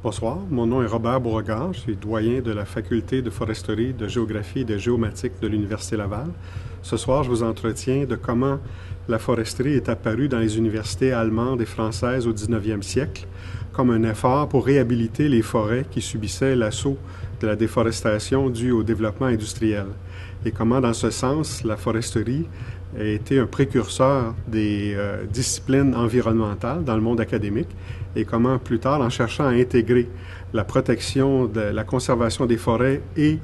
Bonsoir, mon nom est Robert Beauregard, je suis doyen de la faculté de foresterie, de géographie et de géomatique de l'Université Laval. Ce soir, je vous entretiens de comment la foresterie est apparue dans les universités allemandes et françaises au 19e siècle comme un effort pour réhabiliter les forêts qui subissaient l'assaut de la déforestation due au développement industriel. Et comment, dans ce sens, la foresterie a été un précurseur des disciplines environnementales dans le monde académique et comment, plus tard, en cherchant à intégrer la protection, la conservation des forêts et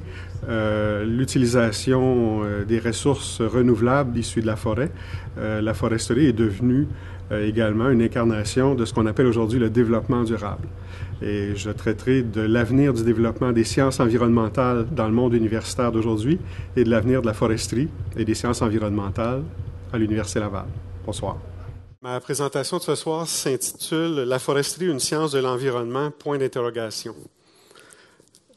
l'utilisation des ressources renouvelables issues de la forêt, la foresterie est devenue également une incarnation de ce qu'on appelle aujourd'hui le développement durable. Et je traiterai de l'avenir du développement des sciences environnementales dans le monde universitaire d'aujourd'hui et de l'avenir de la foresterie et des sciences environnementales à l'Université Laval. Bonsoir. Ma présentation de ce soir s'intitule « La foresterie, une science de l'environnement, point d'interrogation ».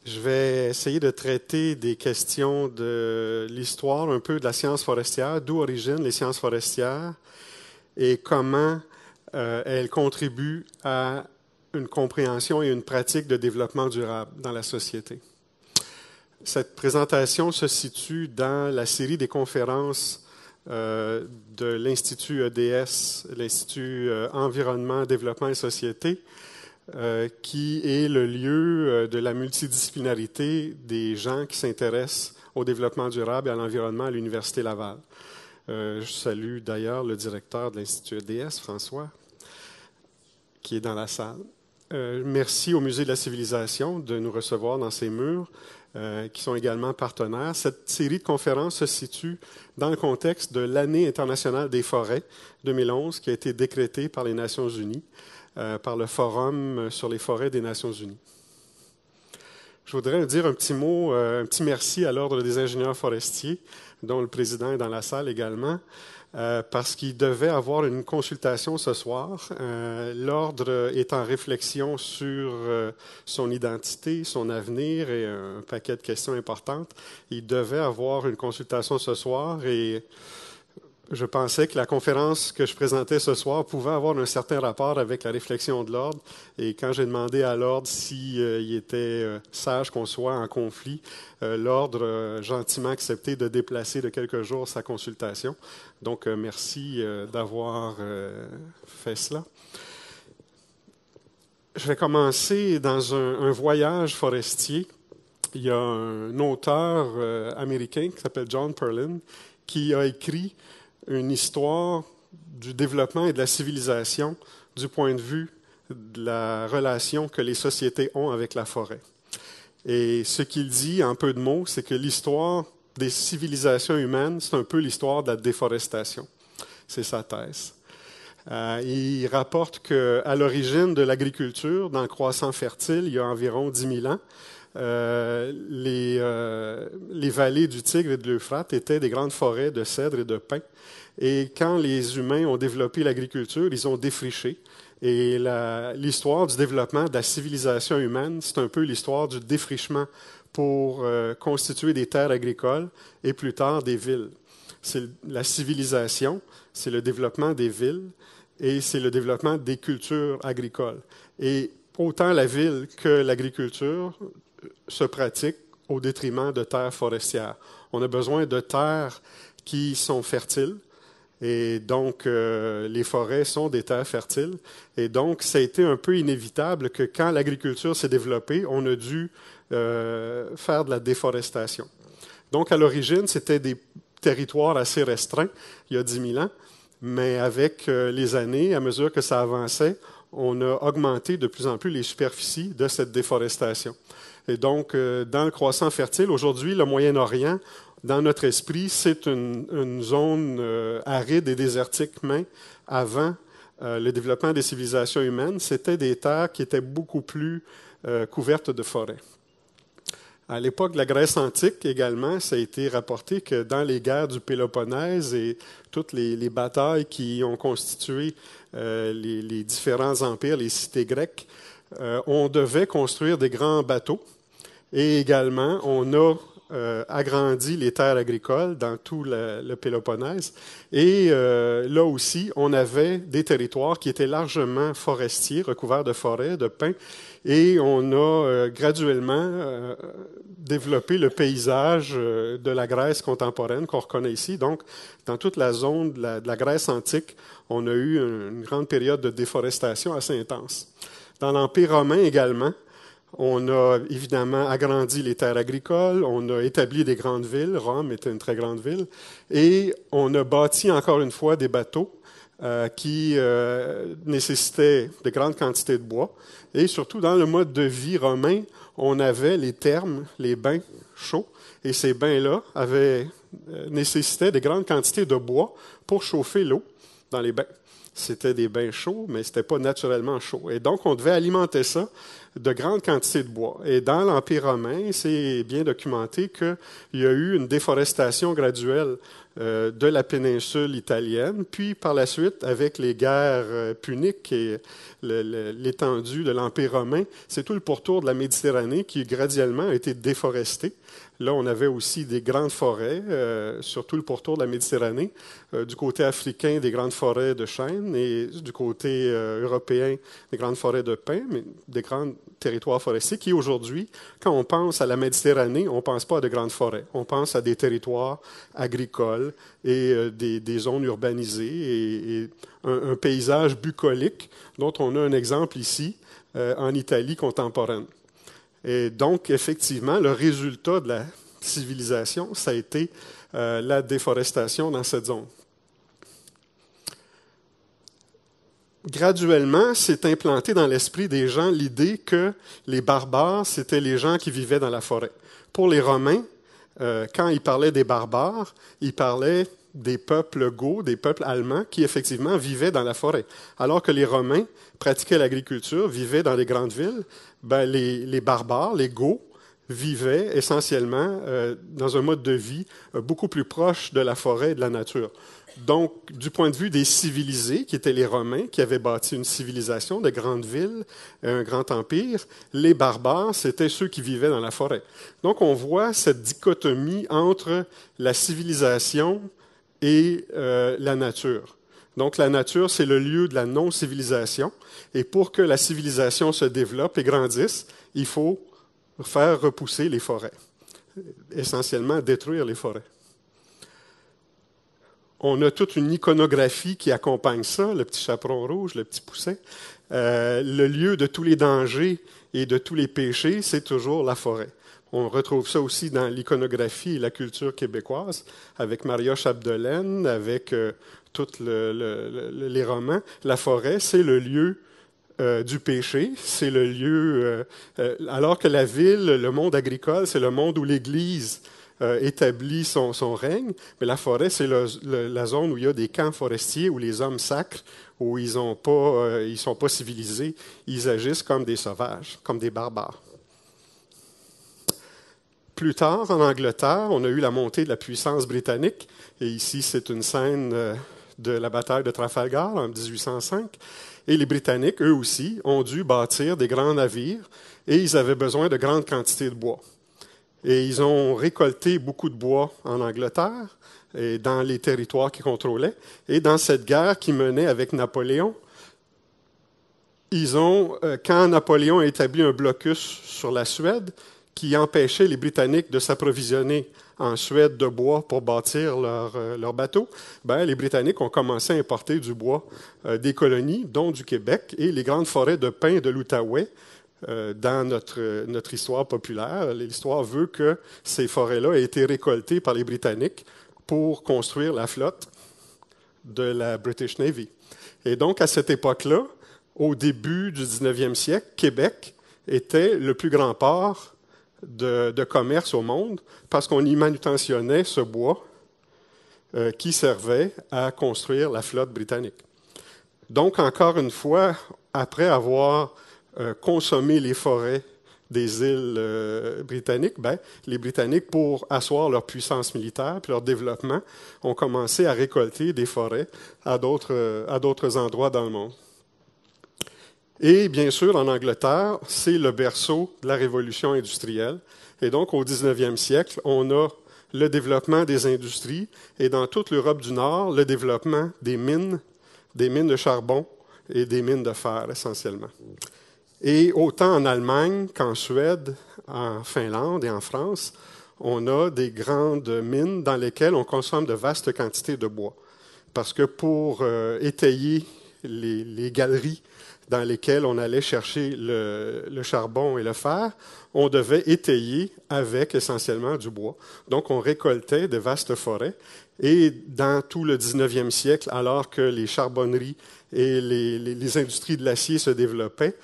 Je vais essayer de traiter des questions de l'histoire, un peu de la science forestière, d'où originent les sciences forestières et comment elles contribuent à une compréhension et une pratique de développement durable dans la société. Cette présentation se situe dans la série des conférences de l'Institut EDS, l'Institut Environnement, Développement et Société, qui est le lieu de la multidisciplinarité des gens qui s'intéressent au développement durable et à l'environnement à l'Université Laval. Je salue d'ailleurs le directeur de l'Institut EDS, François, qui est dans la salle. Merci au Musée de la Civilisation de nous recevoir dans ses murs, qui sont également partenaires. Cette série de conférences se situe dans le contexte de l'Année internationale des forêts 2011, qui a été décrétée par les Nations unies, par le Forum sur les forêts des Nations unies. Je voudrais dire un petit mot, un petit merci à l'Ordre des ingénieurs forestiers, dont le président est dans la salle également, parce qu'il devait avoir une consultation ce soir. L'Ordre est en réflexion sur son identité, son avenir et un paquet de questions importantes. Il devait avoir une consultation ce soir et je pensais que la conférence que je présentais ce soir pouvait avoir un certain rapport avec la réflexion de l'Ordre. Et quand j'ai demandé à l'Ordre s'il était sage qu'on soit en conflit, l'Ordre a gentiment accepté de déplacer de quelques jours sa consultation. Donc, merci d'avoir fait cela. Je vais commencer dans un voyage forestier. Il y a un auteur américain qui s'appelle John Perlin qui a écrit une histoire du développement et de la civilisation du point de vue de la relation que les sociétés ont avec la forêt. Et ce qu'il dit en peu de mots, c'est que l'histoire des civilisations humaines, c'est un peu l'histoire de la déforestation. C'est sa thèse. Il rapporte qu'à l'origine de l'agriculture, dans le croissant fertile, il y a environ 10 000 ans, les vallées du Tigre et de l'Euphrate étaient des grandes forêts de cèdres et de pins. Et quand les humains ont développé l'agriculture, ils ont défriché. Et l'histoire du développement de la civilisation humaine, c'est un peu l'histoire du défrichement pour constituer des terres agricoles et plus tard des villes. C'est la civilisation, c'est le développement des villes et c'est le développement des cultures agricoles. Et autant la ville que l'agriculture se pratiquent au détriment de terres forestières. On a besoin de terres qui sont fertiles. Et donc, les forêts sont des terres fertiles. Et donc, ça a été un peu inévitable que quand l'agriculture s'est développée, on a dû faire de la déforestation. Donc, à l'origine, c'était des territoires assez restreints, il y a 10 000 ans. Mais avec les années, à mesure que ça avançait, on a augmenté de plus en plus les superficies de cette déforestation. Et donc, dans le croissant fertile, aujourd'hui, le Moyen-Orient, dans notre esprit, c'est une zone aride et désertique, mais avant le développement des civilisations humaines, c'était des terres qui étaient beaucoup plus couvertes de forêts. À l'époque de la Grèce antique également, ça a été rapporté que dans les guerres du Péloponnèse et toutes les batailles qui ont constitué les différents empires, les cités grecques, on devait construire des grands bateaux. Et également, on a agrandi les terres agricoles dans tout le Péloponnèse. Et là aussi, on avait des territoires qui étaient largement forestiers, recouverts de forêts, de pins. Et on a graduellement développé le paysage de la Grèce contemporaine qu'on reconnaît ici. Donc, dans toute la zone de la Grèce antique, on a eu une grande période de déforestation assez intense. Dans l'Empire romain également, on a évidemment agrandi les terres agricoles, on a établi des grandes villes, Rome était une très grande ville, et on a bâti encore une fois des bateaux qui nécessitaient de grandes quantités de bois. Et surtout, dans le mode de vie romain, on avait les thermes, les bains chauds, et ces bains-là nécessitaient de grandes quantités de bois pour chauffer l'eau dans les bains. C'était des bains chauds, mais ce n'était pas naturellement chaud. Et donc, on devait alimenter ça de grandes quantités de bois. Et dans l'Empire romain, c'est bien documenté qu'il y a eu une déforestation graduelle de la péninsule italienne, puis par la suite, avec les guerres puniques et l'étendue de l'Empire romain, c'est tout le pourtour de la Méditerranée qui graduellement a été déforesté. Là, on avait aussi des grandes forêts, sur tout le pourtour de la Méditerranée. Du côté africain, des grandes forêts de chênes, et du côté européen, des grandes forêts de pins, mais des grands territoires forestiers qui, aujourd'hui, quand on pense à la Méditerranée, on ne pense pas à de grandes forêts. On pense à des territoires agricoles et des zones urbanisées et un paysage bucolique dont on a un exemple ici en Italie contemporaine. Et donc, effectivement, le résultat de la civilisation, ça a été la déforestation dans cette zone. Graduellement, s'est implantée dans l'esprit des gens l'idée que les barbares, c'était les gens qui vivaient dans la forêt. Pour les Romains, quand ils parlaient des barbares, ils parlaient des peuples goths, des peuples allemands qui, effectivement, vivaient dans la forêt. Alors que les Romains pratiquaient l'agriculture, vivaient dans les grandes villes, les barbares, les Goths, vivaient essentiellement dans un mode de vie beaucoup plus proche de la forêt et de la nature. Donc, du point de vue des civilisés, qui étaient les Romains, qui avaient bâti une civilisation, de grandes villes, un grand empire, les barbares, c'était ceux qui vivaient dans la forêt. Donc, on voit cette dichotomie entre la civilisation et la nature. Donc, la nature, c'est le lieu de la non-civilisation. Et pour que la civilisation se développe et grandisse, il faut faire repousser les forêts. Essentiellement, détruire les forêts. On a toute une iconographie qui accompagne ça, le petit chaperon rouge, le petit pousset. Le lieu de tous les dangers et de tous les péchés, c'est toujours la forêt. On retrouve ça aussi dans l'iconographie et la culture québécoise, avec Maria Chapdelaine, avec tous les romans. La forêt, c'est le lieu du péché, c'est le lieu... alors que la ville, le monde agricole, c'est le monde où l'Église établit son règne, mais la forêt, c'est la zone où il y a des camps forestiers, où les hommes sacrent, où ils sont pas civilisés, ils agissent comme des sauvages, comme des barbares. Plus tard, en Angleterre, on a eu la montée de la puissance britannique, et ici, c'est une scène de la bataille de Trafalgar en 1805, et les Britanniques, eux aussi, ont dû bâtir des grands navires, et ils avaient besoin de grandes quantités de bois. Et ils ont récolté beaucoup de bois en Angleterre, et dans les territoires qu'ils contrôlaient, et dans cette guerre qu'ils menaient avec Napoléon, quand Napoléon a établi un blocus sur la Suède, qui empêchait les Britanniques de s'approvisionner en Suède de bois pour bâtir leur bateau, les Britanniques ont commencé à importer du bois des colonies, dont du Québec, et les grandes forêts de pins de l'Outaouais. Dans notre histoire populaire, l'histoire veut que ces forêts-là aient été récoltées par les Britanniques pour construire la flotte de la British Navy. Et donc, à cette époque-là, au début du 19e siècle, Québec était le plus grand port de commerce au monde parce qu'on y manutentionnait ce bois qui servait à construire la flotte britannique. Donc, encore une fois, après avoir consommé les forêts des îles britanniques, les Britanniques, pour asseoir leur puissance militaire et leur développement, ont commencé à récolter des forêts à d'autres endroits dans le monde. Et bien sûr, en Angleterre, c'est le berceau de la révolution industrielle. Et donc, au 19e siècle, on a le développement des industries et dans toute l'Europe du Nord, le développement des mines de charbon et des mines de fer essentiellement. Et autant en Allemagne qu'en Suède, en Finlande et en France, on a des grandes mines dans lesquelles on consomme de vastes quantités de bois. Parce que pour étayer les galeries dans lesquelles on allait chercher le charbon et le fer, on devait étayer avec essentiellement du bois. Donc, on récoltait de vastes forêts. Et dans tout le 19e siècle, alors que les charbonneries et les industries de l'acier se développaient,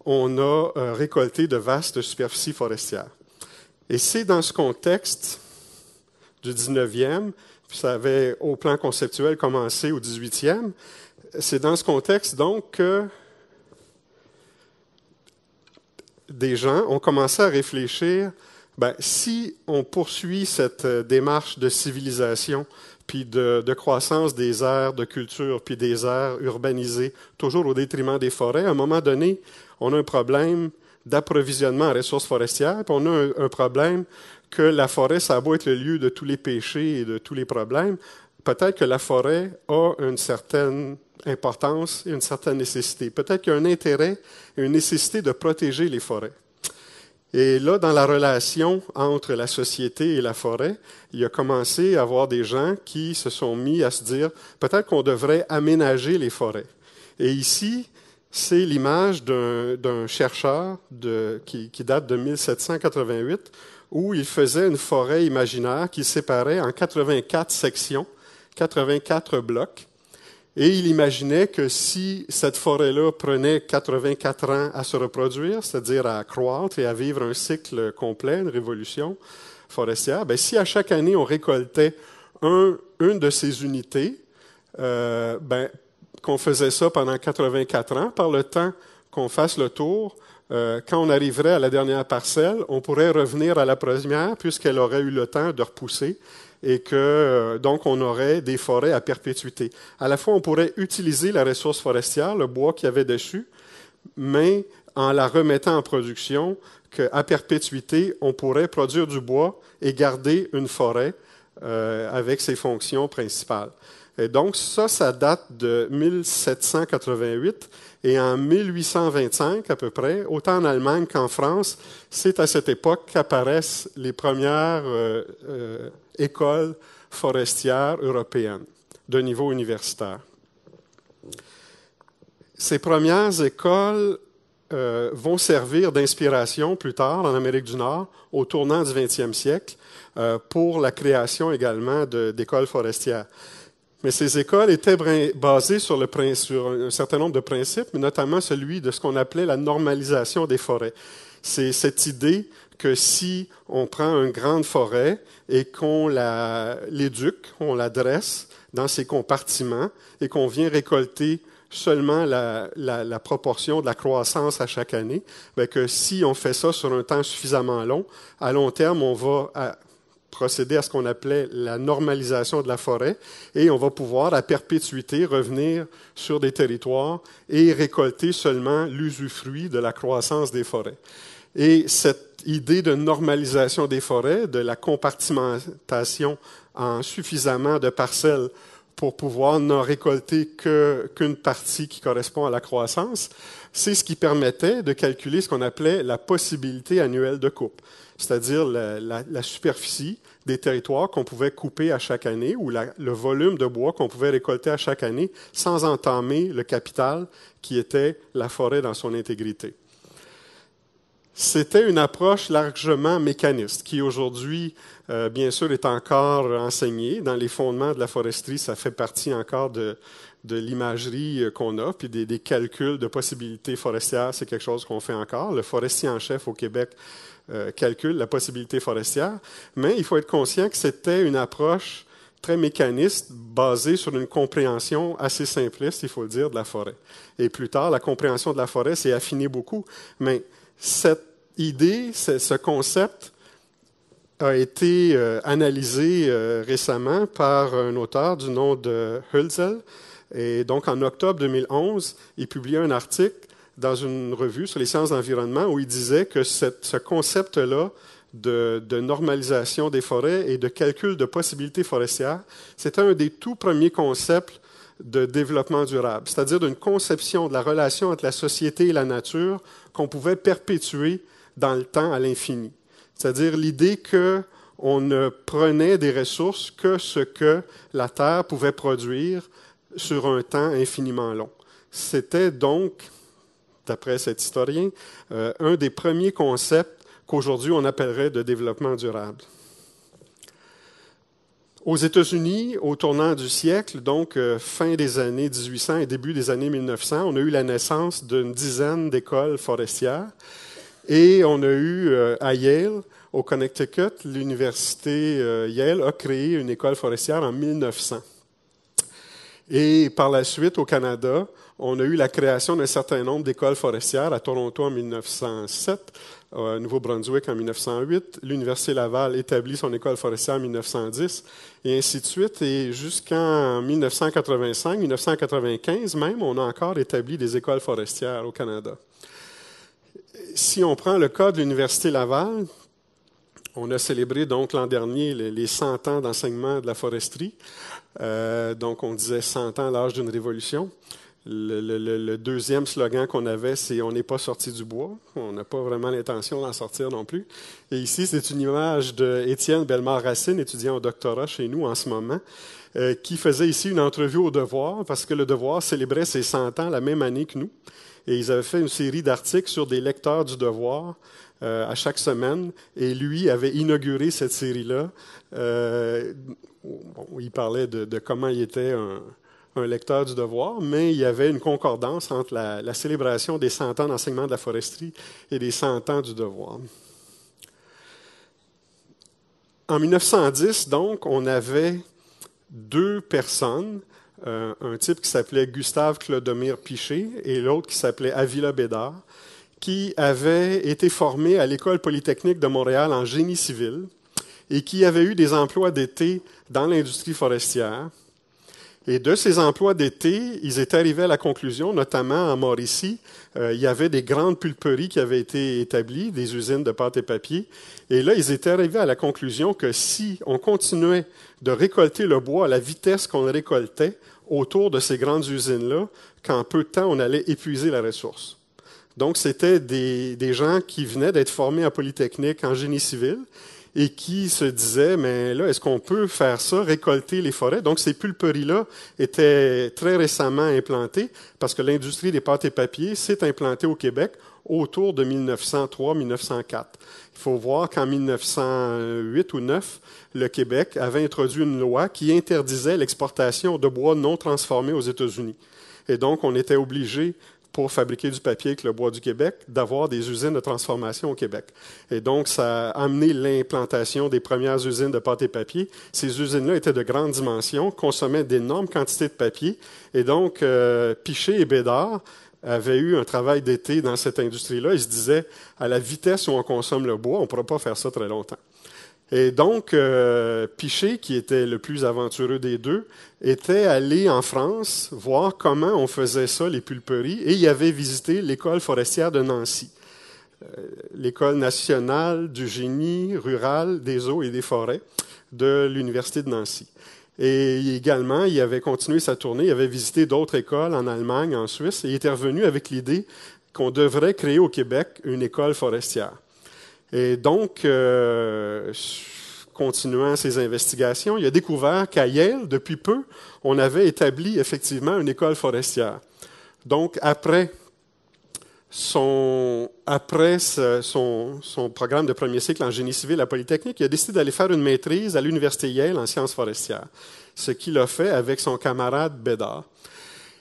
on a récolté de vastes superficies forestières. Et c'est dans ce contexte du 19e, puis ça avait au plan conceptuel commencé au 18e, c'est dans ce contexte donc que des gens ont commencé à réfléchir, si on poursuit cette démarche de civilisation, puis de croissance des aires de culture, puis des aires urbanisées, toujours au détriment des forêts, à un moment donné, on a un problème d'approvisionnement en ressources forestières, puis on a un problème que la forêt, ça a beau être le lieu de tous les péchés et de tous les problèmes, peut-être que la forêt a une certaine importance et une certaine nécessité. Peut-être qu'il y a un intérêt et une nécessité de protéger les forêts. Et là, dans la relation entre la société et la forêt, il a commencé à y avoir des gens qui se sont mis à se dire peut-être qu'on devrait aménager les forêts. Et ici, c'est l'image d'un chercheur qui date de 1788, où il faisait une forêt imaginaire qui séparait en 84 sections, 84 blocs. Et il imaginait que si cette forêt-là prenait 84 ans à se reproduire, c'est-à-dire à croître et à vivre un cycle complet, une révolution forestière, si à chaque année on récoltait une de ces unités, qu'on faisait ça pendant 84 ans, par le temps qu'on fasse le tour, quand on arriverait à la dernière parcelle, on pourrait revenir à la première puisqu'elle aurait eu le temps de repousser et que donc on aurait des forêts à perpétuité. À la fois, on pourrait utiliser la ressource forestière, le bois qu'il y avait dessus, mais en la remettant en production, qu'à perpétuité, on pourrait produire du bois et garder une forêt avec ses fonctions principales. Et donc, ça date de 1788. Et en 1825, à peu près, autant en Allemagne qu'en France, c'est à cette époque qu'apparaissent les premières écoles forestières européennes de niveau universitaire. Ces premières écoles vont servir d'inspiration plus tard en Amérique du Nord, au tournant du 20e siècle, pour la création également d'écoles forestières. Mais ces écoles étaient basées sur un certain nombre de principes, mais notamment celui de ce qu'on appelait la normalisation des forêts. C'est cette idée que si on prend une grande forêt et qu'on l'éduque, on la dresse dans ses compartiments et qu'on vient récolter seulement la proportion de la croissance à chaque année, que si on fait ça sur un temps suffisamment long, à long terme, on va procéder à ce qu'on appelait la normalisation de la forêt et on va pouvoir à perpétuité revenir sur des territoires et récolter seulement l'usufruit de la croissance des forêts. Et cette idée de normalisation des forêts, de la compartimentation en suffisamment de parcelles pour pouvoir n'en récolter qu'une partie qui correspond à la croissance, c'est ce qui permettait de calculer ce qu'on appelait la possibilité annuelle de coupe, c'est-à-dire la superficie des territoires qu'on pouvait couper à chaque année ou le volume de bois qu'on pouvait récolter à chaque année sans entamer le capital qui était la forêt dans son intégrité. C'était une approche largement mécaniste qui aujourd'hui, bien sûr, est encore enseignée. Dans les fondements de la foresterie, ça fait partie encore de l'imagerie qu'on a, puis des calculs de possibilités forestières, c'est quelque chose qu'on fait encore. Le forestier en chef au Québec calcule la possibilité forestière, mais il faut être conscient que c'était une approche très mécaniste, basée sur une compréhension assez simpliste, il faut le dire, de la forêt. Et plus tard, la compréhension de la forêt s'est affinée beaucoup, mais cette idée, ce concept a été analysé récemment par un auteur du nom de Hölzel. Et donc, en octobre 2011, il publiait un article dans une revue sur les sciences de l'environnement où il disait que ce concept-là de normalisation des forêts et de calcul de possibilités forestières. C'était un des tout premiers concepts de développement durable, c'est-à-dire d'une conception de la relation entre la société et la nature qu'on pouvait perpétuer dans le temps à l'infini. C'est-à-dire l'idée qu'on ne prenait des ressources que ce que la Terre pouvait produire sur un temps infiniment long. C'était donc, d'après cet historien, un des premiers concepts qu'aujourd'hui on appellerait de développement durable. Aux États-Unis, au tournant du siècle, donc fin des années 1800 et début des années 1900, on a eu la naissance d'une dizaine d'écoles forestières et on a eu à Yale, au Connecticut, l'université Yale a créé une école forestière en 1900. Et par la suite, au Canada, on a eu la création d'un certain nombre d'écoles forestières à Toronto en 1907, au Nouveau-Brunswick en 1908, l'Université Laval établit son école forestière en 1910, et ainsi de suite. Et jusqu'en 1985, 1995 même, on a encore établi des écoles forestières au Canada. Si on prend le cas de l'Université Laval, on a célébré donc l'an dernier les 100 ans d'enseignement de la foresterie. Donc on disait 100 ans, l'âge d'une révolution. Le deuxième slogan qu'on avait, c'est « On n'est pas sorti du bois ». On n'a pas vraiment l'intention d'en sortir non plus. Et ici, c'est une image d'Étienne Bellemare-Racine, étudiant au doctorat chez nous en ce moment, qui faisait ici une entrevue au Devoir, parce que le Devoir célébrait ses 100 ans la même année que nous. Et ils avaient fait une série d'articles sur des lecteurs du Devoir à chaque semaine. Et lui avait inauguré cette série-là. Il parlait de comment il était un lecteur du Devoir, mais il y avait une concordance entre la célébration des 100 ans d'enseignement de la foresterie et des 100 ans du Devoir. En 1910, donc, on avait deux personnes, un type qui s'appelait Gustave Clodomir Piché et l'autre qui s'appelait Avila Bédard, qui avaient été formés à l'École polytechnique de Montréal en génie civil et qui avaient eu des emplois d'été dans l'industrie forestière. Et de ces emplois d'été, ils étaient arrivés à la conclusion, notamment en Mauricie, il y avait des grandes pulperies qui avaient été établies, des usines de pâte et papier. Et là, ils étaient arrivés à la conclusion que si on continuait de récolter le bois à la vitesse qu'on le récoltait autour de ces grandes usines-là, qu'en peu de temps, on allait épuiser la ressource. Donc, c'était des gens qui venaient d'être formés à Polytechnique en génie civil et qui se disaient, mais là, est-ce qu'on peut faire ça, récolter les forêts? Donc, ces pulperies-là étaient très récemment implantées parce que l'industrie des pâtes et papiers s'est implantée au Québec autour de 1903-1904. Il faut voir qu'en 1908 ou 9, le Québec avait introduit une loi qui interdisait l'exportation de bois non transformé aux États-Unis. Et donc, on était obligé, pour fabriquer du papier avec le bois du Québec, d'avoir des usines de transformation au Québec. Et donc, ça a amené l'implantation des premières usines de pâte et papier. Ces usines-là étaient de grandes dimensions, consommaient d'énormes quantités de papier. Et donc, Piché et Bédard avaient eu un travail d'été dans cette industrie-là. Ils se disaient, à la vitesse où on consomme le bois, on ne pourra pas faire ça très longtemps. Et donc, Piché, qui était le plus aventureux des deux, était allé en France voir comment on faisait ça, les pulperies, et il avait visité l'école forestière de Nancy, l'école nationale du génie rural des eaux et des forêts de l'Université de Nancy. Et également, il avait continué sa tournée, il avait visité d'autres écoles en Allemagne, en Suisse, et il était revenu avec l'idée qu'on devrait créer au Québec une école forestière. Et donc, continuant ses investigations, il a découvert qu'à Yale, depuis peu, on avait établi effectivement une école forestière. Donc, après son programme de premier cycle en génie civil à Polytechnique, il a décidé d'aller faire une maîtrise à l'Université Yale en sciences forestières, ce qu'il a fait avec son camarade Bédard.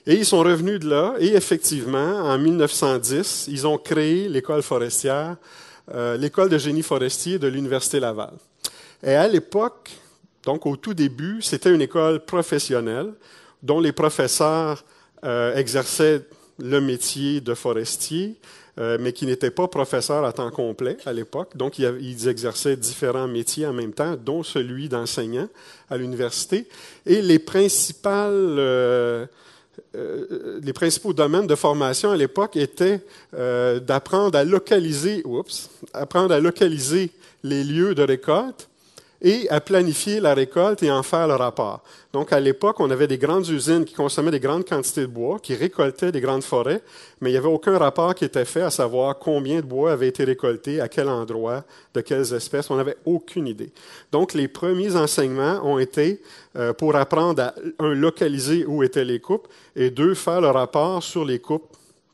Et ils sont revenus de là, et effectivement, en 1910, ils ont créé l'école forestière, l'école de génie forestier de l'Université Laval. Et à l'époque, donc au tout début, c'était une école professionnelle dont les professeurs exerçaient le métier de forestier, mais qui n'étaient pas professeurs à temps complet à l'époque. Donc, ils exerçaient différents métiers en même temps, dont celui d'enseignant à l'université. Et les principaux domaines de formation à l'époque étaient d'apprendre à localiser les lieux de récolte et à planifier la récolte et en faire le rapport. Donc, à l'époque, on avait des grandes usines qui consommaient des grandes quantités de bois, qui récoltaient des grandes forêts, mais il n'y avait aucun rapport qui était fait à savoir combien de bois avait été récolté, à quel endroit, de quelles espèces. On n'avait aucune idée. Donc, les premiers enseignements ont été pour apprendre à, un, localiser où étaient les coupes, et deux, faire le rapport sur les coupes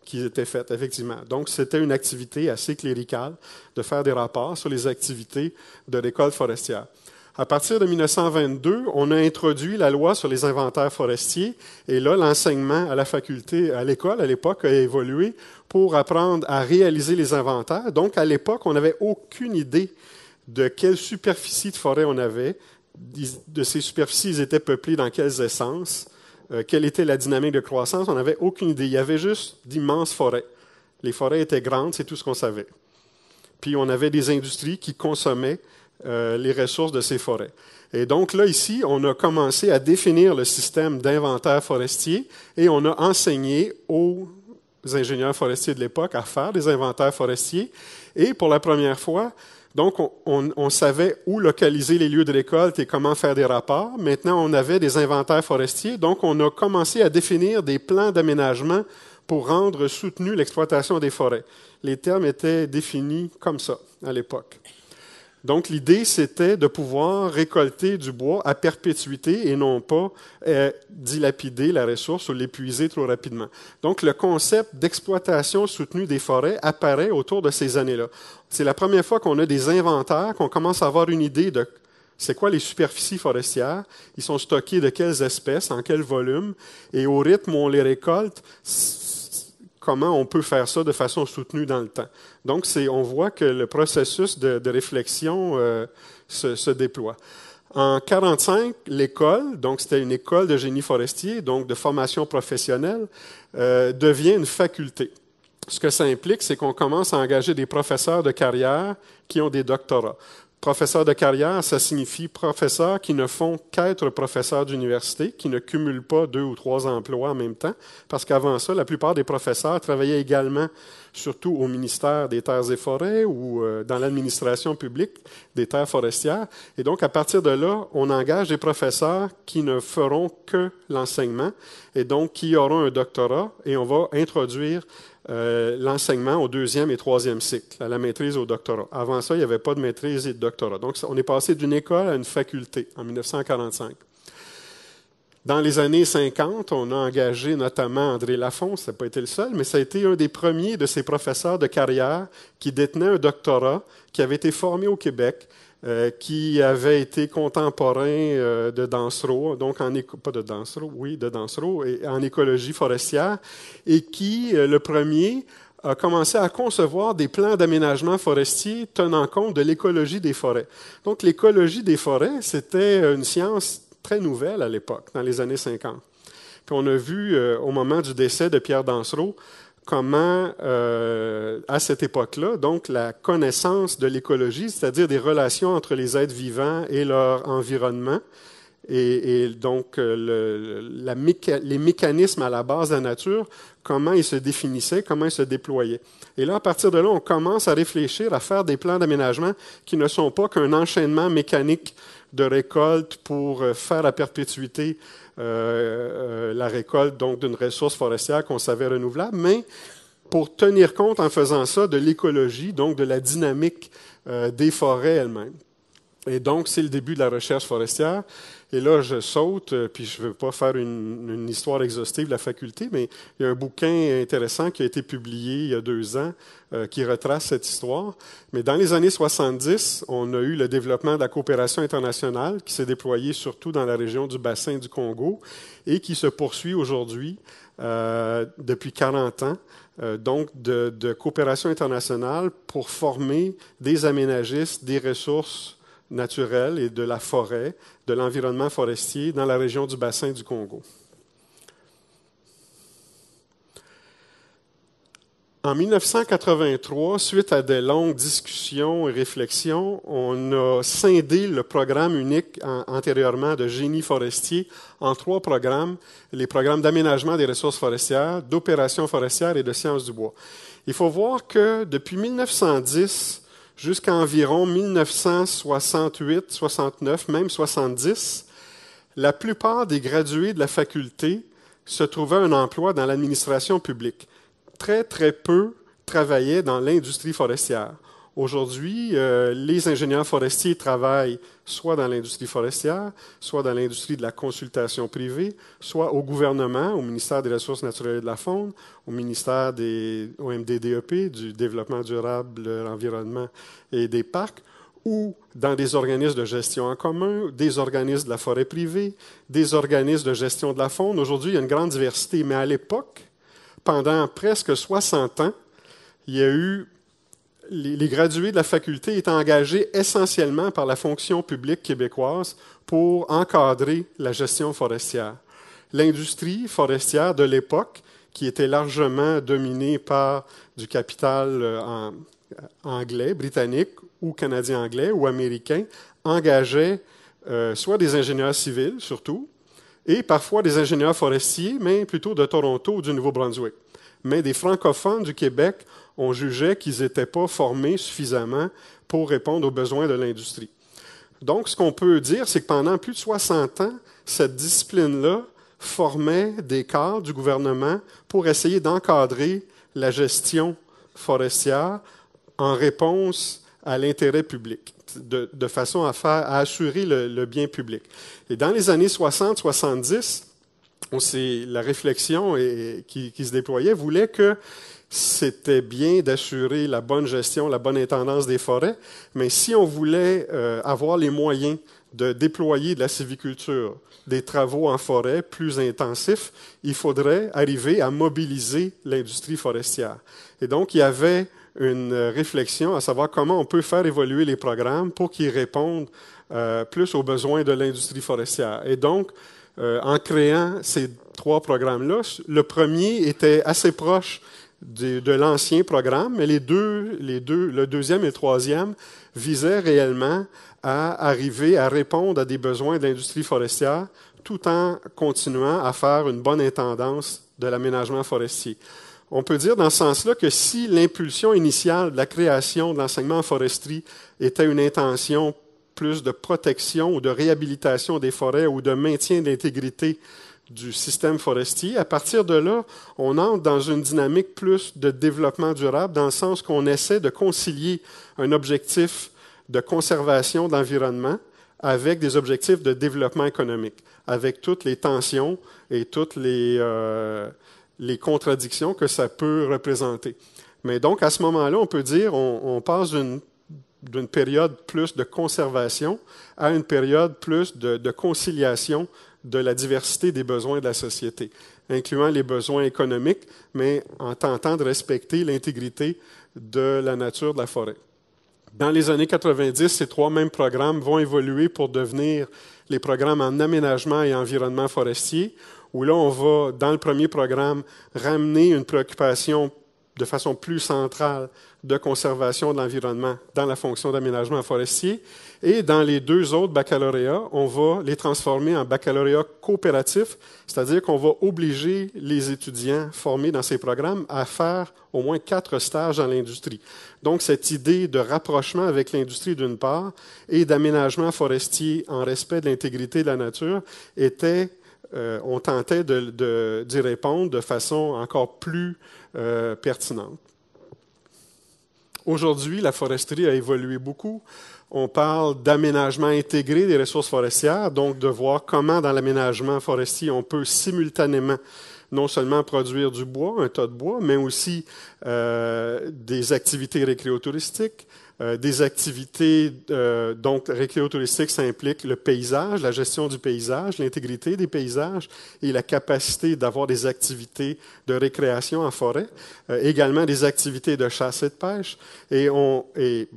qui étaient faites, effectivement. Donc, c'était une activité assez cléricale de faire des rapports sur les activités de récolte forestière. À partir de 1922, on a introduit la loi sur les inventaires forestiers, et là, l'enseignement à la faculté, à l'école, à l'époque, a évolué pour apprendre à réaliser les inventaires. Donc, à l'époque, on n'avait aucune idée de quelle superficie de forêt on avait, de ces superficies, ils étaient peuplés dans quelles essences, quelle était la dynamique de croissance, on n'avait aucune idée. Il y avait juste d'immenses forêts. Les forêts étaient grandes, c'est tout ce qu'on savait. Puis on avait des industries qui consommaient les ressources de ces forêts. Et donc là, ici, on a commencé à définir le système d'inventaire forestier et on a enseigné aux ingénieurs forestiers de l'époque à faire des inventaires forestiers. Et pour la première fois, donc, on savait où localiser les lieux de récolte et comment faire des rapports. Maintenant, on avait des inventaires forestiers. Donc, on a commencé à définir des plans d'aménagement pour rendre soutenue l'exploitation des forêts. Les termes étaient définis comme ça à l'époque. Donc, l'idée, c'était de pouvoir récolter du bois à perpétuité et non pas dilapider la ressource ou l'épuiser trop rapidement. Donc, le concept d'exploitation soutenue des forêts apparaît autour de ces années-là. C'est la première fois qu'on a des inventaires, qu'on commence à avoir une idée de c'est quoi les superficies forestières, ils sont stockés de quelles espèces, en quel volume, et au rythme où on les récolte, comment on peut faire ça de façon soutenue dans le temps. Donc, on voit que le processus de réflexion se déploie. En 1945, l'école, donc c'était une école de génie forestier, donc de formation professionnelle, devient une faculté. Ce que ça implique, c'est qu'on commence à engager des professeurs de carrière qui ont des doctorats. Professeur de carrière, ça signifie professeurs qui ne font qu'être professeurs d'université, qui ne cumulent pas 2 ou 3 emplois en même temps, parce qu'avant ça, la plupart des professeurs travaillaient également, surtout au ministère des Terres et Forêts ou dans l'administration publique des terres forestières. Et donc, à partir de là, on engage des professeurs qui ne feront que l'enseignement et donc qui auront un doctorat, et on va introduire l'enseignement au 2e et 3e cycle, à la maîtrise au doctorat. Avant ça, il n'y avait pas de maîtrise et de doctorat. Donc, on est passé d'une école à une faculté en 1945. Dans les années 50, on a engagé notamment André Lafont, ça n'a pas été le seul, mais ça a été un des premiers de ces professeurs de carrière qui détenait un doctorat, qui avait été formé au Québec, qui avait été contemporain de Dansereau, donc de Dansereau, et en écologie forestière, et qui, le premier, a commencé à concevoir des plans d'aménagement forestier tenant compte de l'écologie des forêts. Donc, l'écologie des forêts, c'était une science très nouvelle à l'époque, dans les années 50. Puis on a vu, au moment du décès de Pierre Dansereau, comment, à cette époque-là, donc la connaissance de l'écologie, c'est-à-dire des relations entre les êtres vivants et leur environnement, et donc les mécanismes à la base de la nature, comment ils se définissaient, comment ils se déployaient. Et là, à partir de là, on commence à réfléchir, à faire des plans d'aménagement qui ne sont pas qu'un enchaînement mécanique de récolte pour faire à perpétuité la récolte donc d'une ressource forestière qu'on savait renouvelable, mais pour tenir compte en faisant ça de l'écologie, donc de la dynamique des forêts elles-mêmes. Et donc, c'est le début de la recherche forestière. Et là, je saute, puis je ne veux pas faire une histoire exhaustive de la faculté, mais il y a un bouquin intéressant qui a été publié il y a 2 ans qui retrace cette histoire. Mais dans les années 70, on a eu le développement de la coopération internationale qui s'est déployée surtout dans la région du bassin du Congo et qui se poursuit aujourd'hui depuis 40 ans. Donc, de coopération internationale pour former des aménagistes, des ressources naturelles et de la forêt, de l'environnement forestier dans la région du bassin du Congo. En 1983, suite à de longues discussions et réflexions, on a scindé le programme unique antérieurement de génie forestier en 3 programmes, les programmes d'aménagement des ressources forestières, d'opération forestière et de sciences du bois. Il faut voir que depuis 1910 jusqu'à environ 1968, 69, même 70, la plupart des gradués de la faculté se trouvaient un emploi dans l'administration publique. Très, très peu travaillaient dans l'industrie forestière. Aujourd'hui, les ingénieurs forestiers travaillent soit dans l'industrie forestière, soit dans l'industrie de la consultation privée, soit au gouvernement, au ministère des Ressources naturelles et de la faune, au ministère au MDDEP, du Développement durable, de l'environnement et des parcs, ou dans des organismes de gestion en commun, des organismes de la forêt privée, des organismes de gestion de la faune. Aujourd'hui, il y a une grande diversité, mais à l'époque, pendant presque 60 ans, il y a eu les gradués de la faculté étaient engagés essentiellement par la fonction publique québécoise pour encadrer la gestion forestière. L'industrie forestière de l'époque, qui était largement dominée par du capital anglais, britannique ou canadien-anglais ou américain, engageait soit des ingénieurs civils surtout, et parfois des ingénieurs forestiers, mais plutôt de Toronto ou du Nouveau-Brunswick. Mais des francophones du Québec, on jugeait qu'ils n'étaient pas formés suffisamment pour répondre aux besoins de l'industrie. Donc, ce qu'on peut dire, c'est que pendant plus de 60 ans, cette discipline-là formait des cadres du gouvernement pour essayer d'encadrer la gestion forestière en réponse à l'intérêt public, de façon à assurer le bien public. Et dans les années 60-70, la réflexion qui se déployait voulait que c'était bien d'assurer la bonne gestion, la bonne intendance des forêts, mais si on voulait avoir les moyens de déployer de la sylviculture, des travaux en forêt plus intensifs, il faudrait arriver à mobiliser l'industrie forestière. Et donc, il y avait une réflexion à savoir comment on peut faire évoluer les programmes pour qu'ils répondent plus aux besoins de l'industrie forestière. Et donc, en créant ces 3 programmes-là, le premier était assez proche de l'ancien programme, mais le deuxième et le troisième visaient réellement à arriver à répondre à des besoins de l'industrie forestière tout en continuant à faire une bonne intendance de l'aménagement forestier. On peut dire dans ce sens-là que si l'impulsion initiale de la création de l'enseignement en foresterie était une intention plus de protection ou de réhabilitation des forêts ou de maintien de l'intégrité du système forestier, à partir de là, on entre dans une dynamique plus de développement durable, dans le sens qu'on essaie de concilier un objectif de conservation de l'environnement avec des objectifs de développement économique, avec toutes les tensions et toutes les contradictions que ça peut représenter. Mais donc, à ce moment-là, on peut dire on passe d'une période plus de conservation à une période plus de conciliation de la diversité des besoins de la société, incluant les besoins économiques, mais en tentant de respecter l'intégrité de la nature de la forêt. Dans les années 90, ces 3 mêmes programmes vont évoluer pour devenir les programmes en aménagement et environnement forestier, où là, on va, dans le premier programme, ramener une préoccupation de façon plus centrale de conservation de l'environnement dans la fonction d'aménagement forestier. Et dans les 2 autres baccalauréats, on va les transformer en baccalauréat coopératif, c'est-à-dire qu'on va obliger les étudiants formés dans ces programmes à faire au moins 4 stages dans l'industrie. Donc, cette idée de rapprochement avec l'industrie d'une part et d'aménagement forestier en respect de l'intégrité de la nature était on tentait d'y répondre de façon encore plus pertinente. Aujourd'hui, la foresterie a évolué beaucoup. On parle d'aménagement intégré des ressources forestières, donc de voir comment dans l'aménagement forestier, on peut simultanément non seulement produire du bois, un tas de bois, mais aussi des activités récréotouristiques, des activités, donc récréotouristiques, ça implique le paysage, la gestion du paysage, l'intégrité des paysages et la capacité d'avoir des activités de récréation en forêt, également des activités de chasse et de pêche, et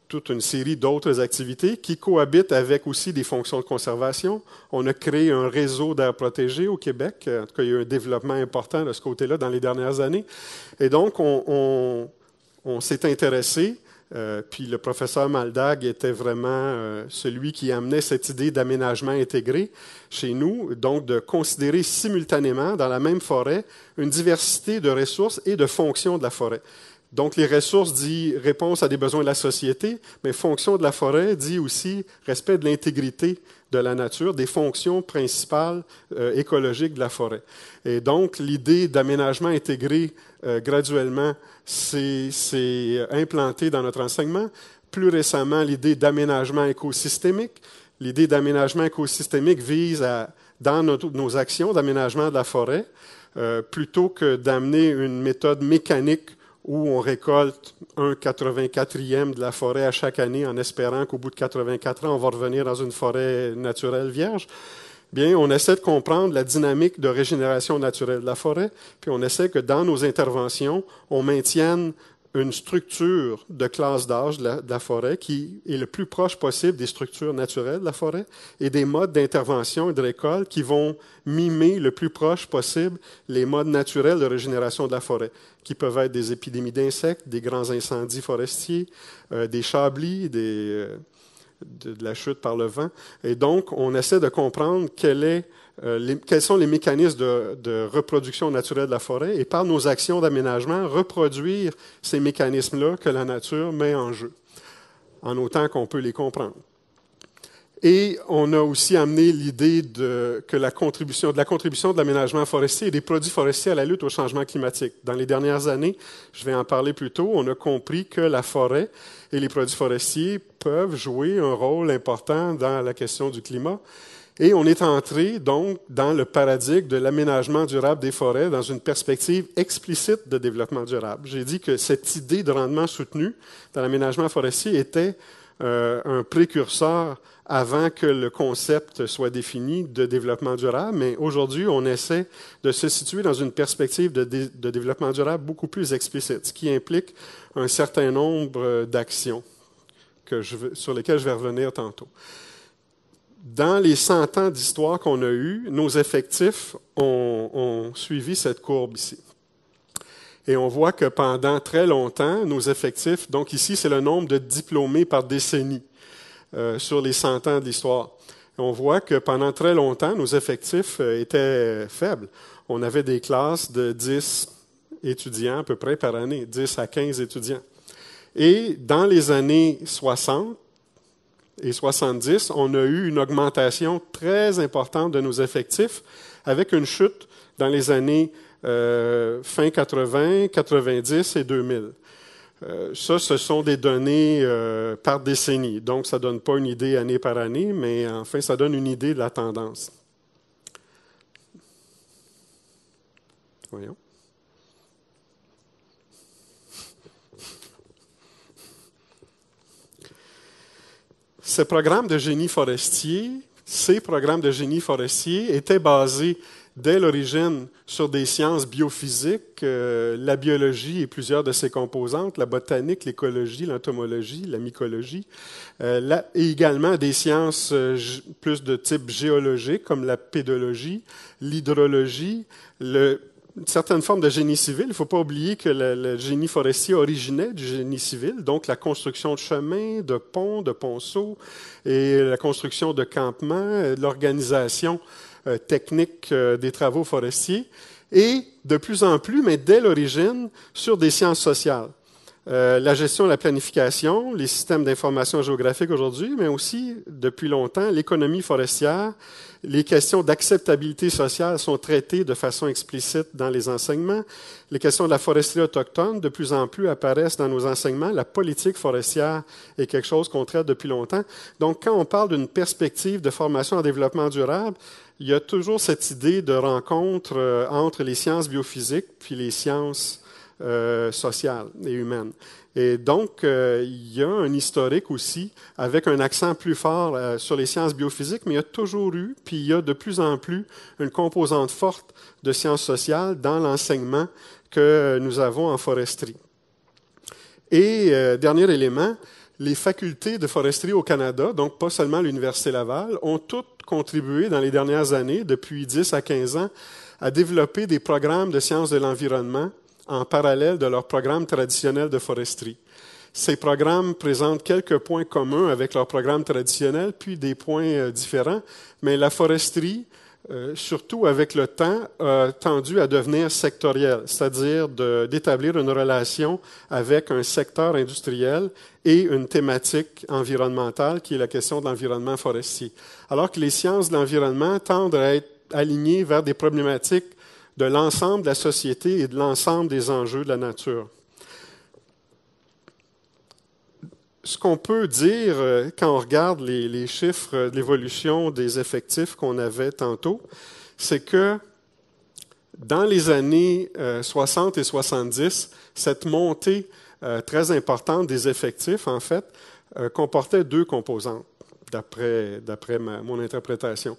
toute une série d'autres activités qui cohabitent avec aussi des fonctions de conservation. On a créé un réseau d'aires protégées au Québec. En tout cas, il y a eu un développement important de ce côté-là dans les dernières années. Et donc, on s'est intéressé, puis le professeur Maldag était vraiment celui qui amenait cette idée d'aménagement intégré chez nous, donc de considérer simultanément dans la même forêt une diversité de ressources et de fonctions de la forêt. Donc, les ressources dit réponse à des besoins de la société, mais fonction de la forêt dit aussi respect de l'intégrité de la nature, des fonctions principales écologiques de la forêt. Et donc, l'idée d'aménagement intégré graduellement s'est implantée dans notre enseignement. Plus récemment, l'idée d'aménagement écosystémique. L'idée d'aménagement écosystémique vise dans nos actions d'aménagement de la forêt, plutôt que d'amener une méthode mécanique où on récolte un 84e de la forêt à chaque année en espérant qu'au bout de 84 ans, on va revenir dans une forêt naturelle vierge, bien, on essaie de comprendre la dynamique de régénération naturelle de la forêt, puis on essaie que dans nos interventions, on maintienne une structure de classe d'âge de la forêt qui est le plus proche possible des structures naturelles de la forêt et des modes d'intervention et de récolte qui vont mimer le plus proche possible les modes naturels de régénération de la forêt, qui peuvent être des épidémies d'insectes, des grands incendies forestiers, des chablis, de la chute par le vent. Et donc, on essaie de comprendre quels sont les mécanismes de reproduction naturelle de la forêt et par nos actions d'aménagement, reproduire ces mécanismes-là que la nature met en jeu, en autant qu'on peut les comprendre. Et on a aussi amené l'idée de la contribution de l'aménagement forestier et des produits forestiers à la lutte au changement climatique. Dans les dernières années, je vais en parler plus tôt, on a compris que la forêt et les produits forestiers peuvent jouer un rôle important dans la question du climat. Et on est entré, donc, dans le paradigme de l'aménagement durable des forêts dans une perspective explicite de développement durable. J'ai dit que cette idée de rendement soutenu dans l'aménagement forestier était un précurseur avant que le concept soit défini de développement durable, mais aujourd'hui, on essaie de se situer dans une perspective de développement durable beaucoup plus explicite, ce qui implique un certain nombre d'actions sur lesquelles je vais revenir tantôt. Dans les 100 ans d'histoire qu'on a eus, nos effectifs ont suivi cette courbe ici. Et on voit que pendant très longtemps, nos effectifs, donc ici, c'est le nombre de diplômés par décennie sur les 100 ans de l'histoire. On voit que pendant très longtemps, nos effectifs étaient faibles. On avait des classes de 10 étudiants à peu près par année, 10 à 15 étudiants. Et dans les années 60 et 70, on a eu une augmentation très importante de nos effectifs avec une chute dans les années fin 80, 90 et 2000. Ça, ce sont des données par décennie. Donc, ça ne donne pas une idée année par année, mais enfin, ça donne une idée de la tendance. Voyons. Ces programmes de génie forestier étaient basés dès l'origine sur des sciences biophysiques, la biologie et plusieurs de ses composantes, la botanique, l'écologie, l'entomologie, la mycologie, et également des sciences plus de type géologique comme la pédologie, l'hydrologie, certaines formes de génie civil. Il ne faut pas oublier que le génie forestier originait du génie civil, donc la construction de chemins, de ponceaux, et la construction de campements, l'organisation technique des travaux forestiers, et de plus en plus, mais dès l'origine, sur des sciences sociales. La gestion, la planification, les systèmes d'information géographique aujourd'hui, mais aussi, depuis longtemps, l'économie forestière. Les questions d'acceptabilité sociale sont traitées de façon explicite dans les enseignements. Les questions de la foresterie autochtone, de plus en plus, apparaissent dans nos enseignements. La politique forestière est quelque chose qu'on traite depuis longtemps. Donc, quand on parle d'une perspective de formation en développement durable, il y a toujours cette idée de rencontre entre les sciences biophysiques puis les sciences sociales et humaines. Et donc, il y a un historique aussi, avec un accent plus fort sur les sciences biophysiques, mais il y a toujours eu, puis il y a de plus en plus, une composante forte de sciences sociales dans l'enseignement que nous avons en foresterie. Et, dernier élément, les facultés de foresterie au Canada, donc pas seulement l'Université Laval, ont toutes contribué dans les dernières années, depuis 10 à 15 ans, à développer des programmes de sciences de l'environnement en parallèle de leurs programmes traditionnels de foresterie. Ces programmes présentent quelques points communs avec leurs programmes traditionnels, puis des points différents, mais la foresterie surtout avec le temps, a tendu à devenir sectoriel, c'est-à-dire d'établir une relation avec un secteur industriel et une thématique environnementale qui est la question de l'environnement forestier. Alors que les sciences de l'environnement tendent à être alignées vers des problématiques de l'ensemble de la société et de l'ensemble des enjeux de la nature. Ce qu'on peut dire quand on regarde les chiffres de l'évolution des effectifs qu'on avait tantôt, c'est que dans les années 60 et 70, cette montée très importante des effectifs, en fait, comportait deux composantes, d'après mon interprétation.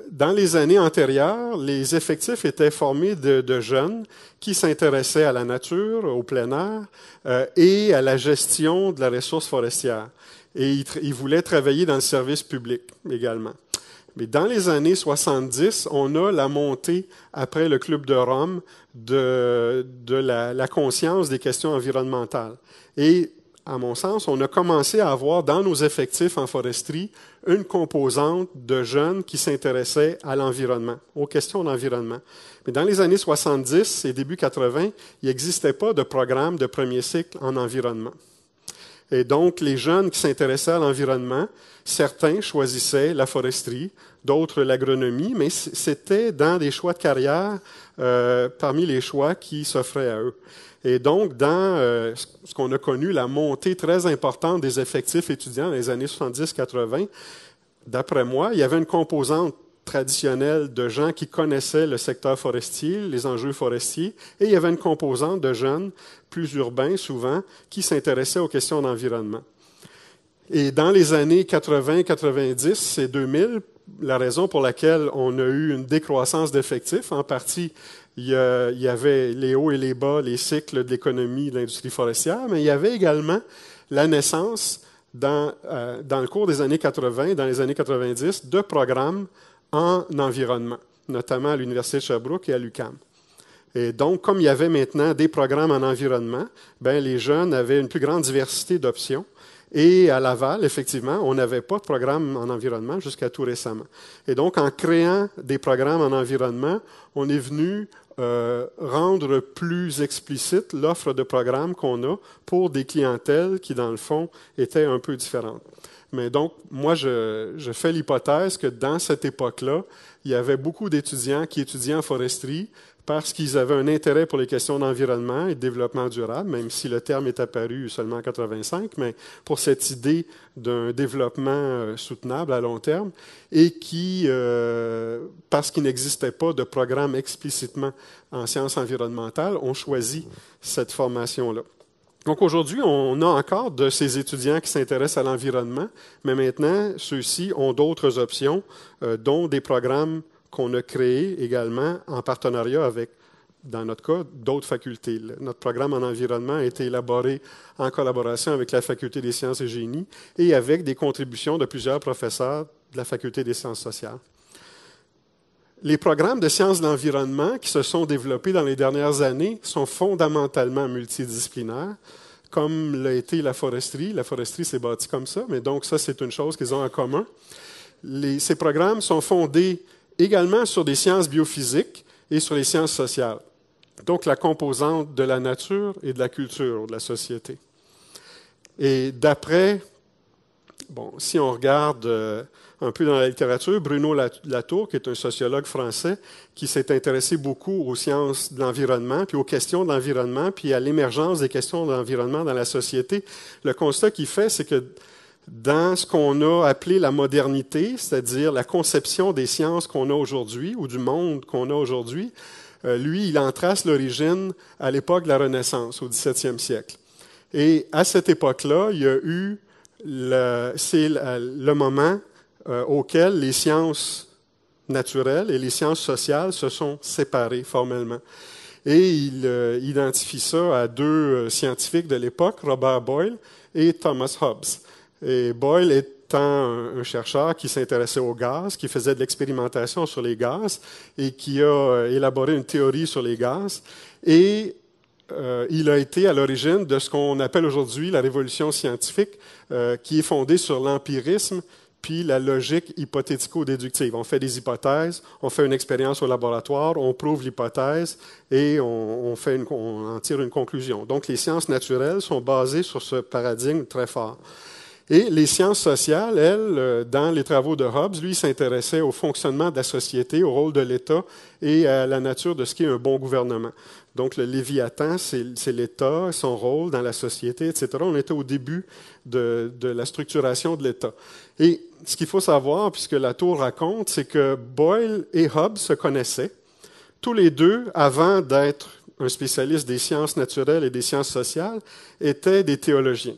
Dans les années antérieures, les effectifs étaient formés de jeunes qui s'intéressaient à la nature, au plein air et à la gestion de la ressource forestière. Et ils voulaient travailler dans le service public également. Mais dans les années 70, on a la montée, après le Club de Rome, de la conscience des questions environnementales. Et à mon sens, on a commencé à avoir dans nos effectifs en foresterie une composante de jeunes qui s'intéressaient à l'environnement, aux questions d'environnement. Mais dans les années 70 et début 80, il n'existait pas de programme de premier cycle en environnement. Et donc, les jeunes qui s'intéressaient à l'environnement, certains choisissaient la foresterie, d'autres l'agronomie, mais c'était dans des choix de carrière parmi les choix qui s'offraient à eux. Et donc, dans ce qu'on a connu, la montée très importante des effectifs étudiants dans les années 70-80, d'après moi, il y avait une composante traditionnelle de gens qui connaissaient le secteur forestier, les enjeux forestiers, et il y avait une composante de jeunes, plus urbains souvent, qui s'intéressaient aux questions d'environnement. Et dans les années 80, 90 et 2000, la raison pour laquelle on a eu une décroissance d'effectifs, en partie, il y avait les hauts et les bas, les cycles de l'économie de l'industrie forestière, mais il y avait également la naissance, dans le cours des années 80, dans les années 90, de programmes en environnement, notamment à l'Université de Sherbrooke et à l'UQAM. Et donc, comme il y avait maintenant des programmes en environnement, les jeunes avaient une plus grande diversité d'options. Et à Laval, effectivement, on n'avait pas de programme en environnement jusqu'à tout récemment. Et donc, en créant des programmes en environnement, on est venu rendre plus explicite l'offre de programmes qu'on a pour des clientèles qui, dans le fond, étaient un peu différentes. Mais donc, moi, je fais l'hypothèse que dans cette époque-là, il y avait beaucoup d'étudiants qui étudiaient en foresterie parce qu'ils avaient un intérêt pour les questions d'environnement et de développement durable, même si le terme est apparu seulement en 85, mais pour cette idée d'un développement soutenable à long terme, et qui, parce qu'il n'existait pas de programme explicitement en sciences environnementales, ont choisi cette formation-là. Donc aujourd'hui, on a encore de ces étudiants qui s'intéressent à l'environnement, mais maintenant, ceux-ci ont d'autres options, dont des programmes qu'on a créés également en partenariat avec, dans notre cas, d'autres facultés. Notre programme en environnement a été élaboré en collaboration avec la Faculté des sciences et génie et avec des contributions de plusieurs professeurs de la Faculté des sciences sociales. Les programmes de sciences de l'environnement qui se sont développés dans les dernières années sont fondamentalement multidisciplinaires, comme l'a été la foresterie. La foresterie s'est bâtie comme ça, mais donc ça, c'est une chose qu'ils ont en commun. Ces programmes sont fondés également sur des sciences biophysiques et sur les sciences sociales. Donc, la composante de la nature et de la culture de la société. Et d'après, si on regarde un peu dans la littérature, Bruno Latour, qui est un sociologue français, qui s'est intéressé beaucoup aux sciences de l'environnement, puis aux questions de l'environnement, puis à l'émergence des questions de l'environnement dans la société, le constat qu'il fait, c'est que dans ce qu'on a appelé la modernité, c'est-à-dire la conception des sciences qu'on a aujourd'hui ou du monde qu'on a aujourd'hui, lui, il en trace l'origine à l'époque de la Renaissance, au XVIIe siècle. Et à cette époque-là, il y a eu le moment auquel les sciences naturelles et les sciences sociales se sont séparées formellement. Et il identifie ça à deux scientifiques de l'époque, Robert Boyle et Thomas Hobbes. Et Boyle étant un chercheur qui s'intéressait aux gaz, qui faisait de l'expérimentation sur les gaz et qui a élaboré une théorie sur les gaz. Et il a été à l'origine de ce qu'on appelle aujourd'hui la révolution scientifique, qui est fondée sur l'empirisme puis la logique hypothético-déductive. On fait des hypothèses, on fait une expérience au laboratoire, on prouve l'hypothèse et on en tire une conclusion. Donc, les sciences naturelles sont basées sur ce paradigme très fort. Et les sciences sociales, elles, dans les travaux de Hobbes, lui, s'intéressaient au fonctionnement de la société, au rôle de l'État et à la nature de ce qu'est un bon gouvernement. Donc, le Léviathan, c'est l'État, son rôle dans la société, etc. On était au début de la structuration de l'État. Et ce qu'il faut savoir, puisque la tour raconte, c'est que Boyle et Hobbes se connaissaient. Tous les deux, avant d'être un spécialiste des sciences naturelles et des sciences sociales, étaient des théologiens.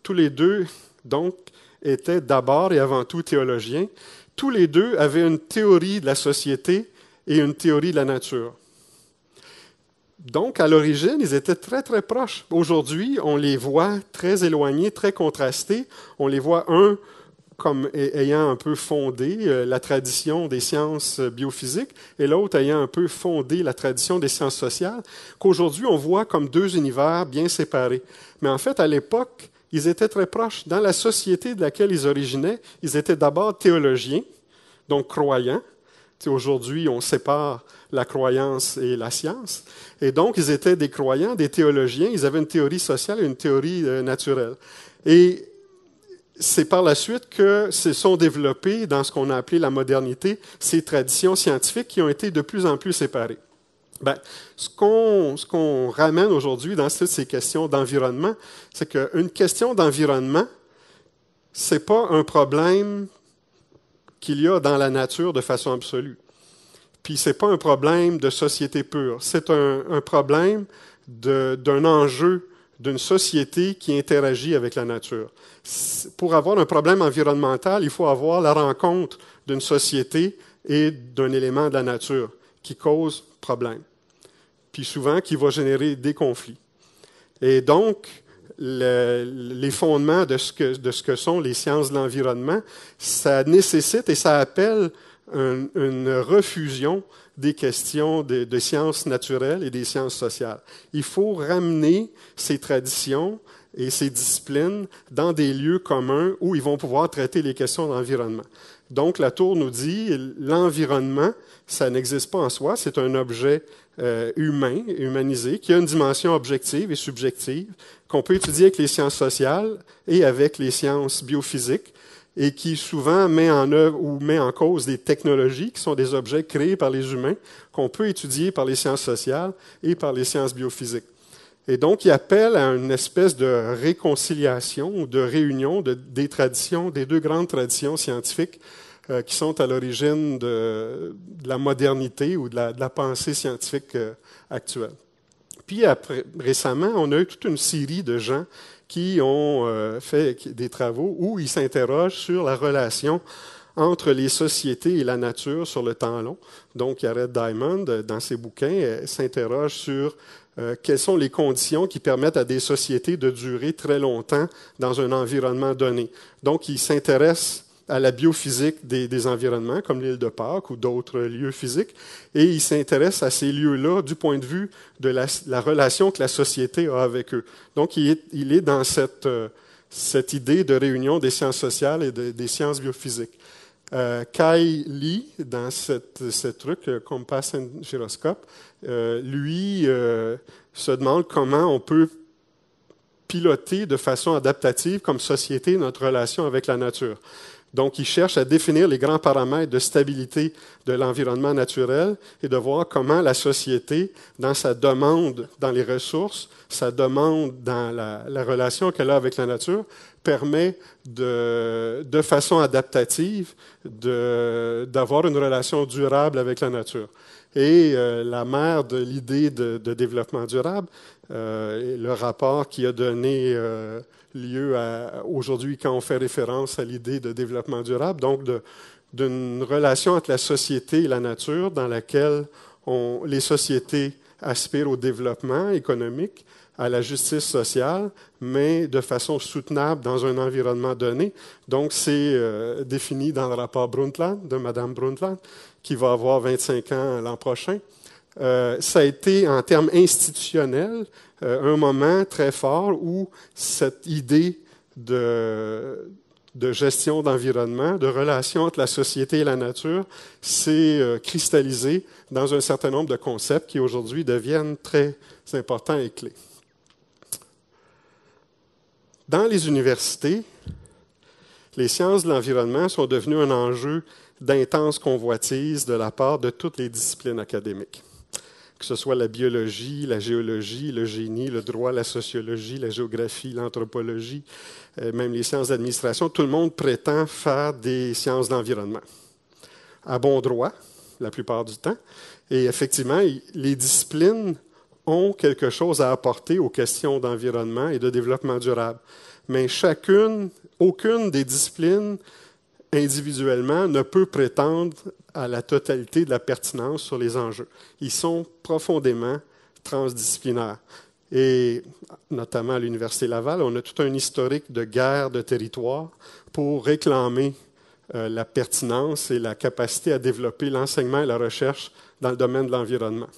Tous les deux, donc, étaient d'abord et avant tout théologiens. Tous les deux avaient une théorie de la société et une théorie de la nature. Donc, à l'origine, ils étaient très, très proches. Aujourd'hui, on les voit très éloignés, très contrastés. On les voit, un comme ayant un peu fondé la tradition des sciences biophysiques et l'autre ayant un peu fondé la tradition des sciences sociales, qu'aujourd'hui, on voit comme deux univers bien séparés. Mais en fait, à l'époque, ils étaient très proches. Dans la société de laquelle ils originaient, ils étaient d'abord théologiens, donc croyants. Aujourd'hui, on sépare la croyance et la science. Et donc, ils étaient des croyants, des théologiens. Ils avaient une théorie sociale et une théorie naturelle. Et c'est par la suite que se sont développées, dans ce qu'on a appelé la modernité, ces traditions scientifiques qui ont été de plus en plus séparées. Ce qu'on ramène aujourd'hui dans toutes ces questions d'environnement, c'est qu'une question d'environnement, c'est pas un problème qu'il y a dans la nature de façon absolue. Puis c'est pas un problème de société pure. C'est un problème d'un enjeu d'une société qui interagit avec la nature. Pour avoir un problème environnemental, il faut avoir la rencontre d'une société et d'un élément de la nature qui cause problème, puis souvent qui va générer des conflits. Et donc, les fondements de ce que sont les sciences de l'environnement, ça nécessite et ça appelle une refusion des questions de sciences naturelles et des sciences sociales. Il faut ramener ces traditions et ces disciplines dans des lieux communs où ils vont pouvoir traiter les questions d'environnement. Donc, la tour nous dit, l'environnement, ça n'existe pas en soi, c'est un objet humain, humanisé, qui a une dimension objective et subjective, qu'on peut étudier avec les sciences sociales et avec les sciences biophysiques, et qui souvent met en œuvre ou met en cause des technologies qui sont des objets créés par les humains, qu'on peut étudier par les sciences sociales et par les sciences biophysiques. Et donc, il appelle à une espèce de réconciliation ou de réunion des traditions, des deux grandes traditions scientifiques qui sont à l'origine de la modernité ou de la pensée scientifique actuelle. Puis récemment, on a eu toute une série de gens qui ont fait des travaux où ils s'interrogent sur la relation entre les sociétés et la nature sur le temps long. Donc, Jared Diamond, dans ses bouquins, s'interroge sur quelles sont les conditions qui permettent à des sociétés de durer très longtemps dans un environnement donné. Donc, il s'intéresse à la biophysique des environnements, comme l'île de Pâques ou d'autres lieux physiques, et il s'intéresse à ces lieux-là du point de vue de la relation que la société a avec eux. Donc, il est dans cette idée de réunion des sciences sociales et des sciences biophysiques. Kai Lee, dans ce truc, Compass and Gyroscope, lui se demande comment on peut piloter de façon adaptative comme société notre relation avec la nature. Donc, il cherche à définir les grands paramètres de stabilité de l'environnement naturel et de voir comment la société, dans sa demande dans les ressources, sa demande dans la relation qu'elle a avec la nature, permet de façon adaptative d'avoir une relation durable avec la nature. Et la mère de l'idée de développement durable, le rapport qui a donné lieu aujourd'hui quand on fait référence à l'idée de développement durable, donc d'une relation entre la société et la nature dans laquelle les sociétés aspirent au développement économique, à la justice sociale, mais de façon soutenable dans un environnement donné. Donc, c'est défini dans le rapport Brundtland, de Mme Brundtland, qui va avoir 25 ans l'an prochain. Ça a été, en termes institutionnels, un moment très fort où cette idée de de gestion d'environnement, de relations entre la société et la nature, s'est cristallisé dans un certain nombre de concepts qui aujourd'hui deviennent très importants et clés. Dans les universités, les sciences de l'environnement sont devenues un enjeu d'intense convoitise de la part de toutes les disciplines académiques, que ce soit la biologie, la géologie, le génie, le droit, la sociologie, la géographie, l'anthropologie, même les sciences d'administration. Tout le monde prétend faire des sciences d'environnement, à bon droit, la plupart du temps. Et effectivement, les disciplines ont quelque chose à apporter aux questions d'environnement et de développement durable. Mais aucune des disciplines individuellement ne peut prétendre à la totalité de la pertinence sur les enjeux. Ils sont profondément transdisciplinaires. Et notamment à l'Université Laval, on a tout un historique de guerre de territoire pour réclamer la pertinence et la capacité à développer l'enseignement et la recherche dans le domaine de l'environnement.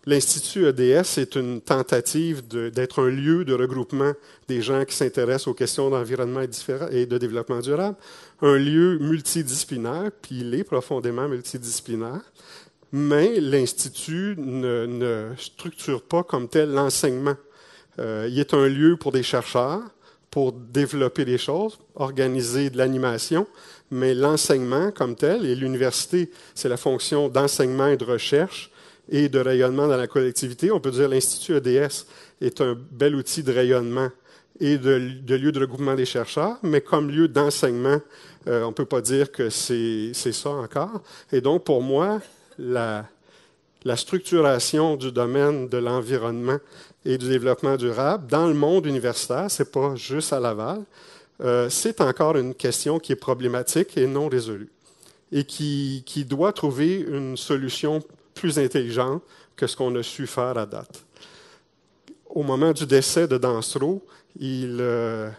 L'Institut EDS est une tentative d'être un lieu de regroupement des gens qui s'intéressent aux questions d'environnement et de développement durable, un lieu multidisciplinaire, puis il est profondément multidisciplinaire, mais l'Institut ne structure pas comme tel l'enseignement. Il est un lieu pour des chercheurs, pour développer des choses, organiser de l'animation, mais l'enseignement comme tel, et l'université, c'est la fonction d'enseignement et de recherche, et de rayonnement dans la collectivité. On peut dire que l'Institut EDS est un bel outil de rayonnement et de lieu de regroupement des chercheurs, mais comme lieu d'enseignement, on ne peut pas dire que c'est ça encore. Et donc, pour moi, la structuration du domaine de l'environnement et du développement durable dans le monde universitaire, ce n'est pas juste à Laval, c'est encore une question qui est problématique et non résolue, et qui doit trouver une solution plus intelligent que ce qu'on a su faire à date. Au moment du décès de Dansereau, il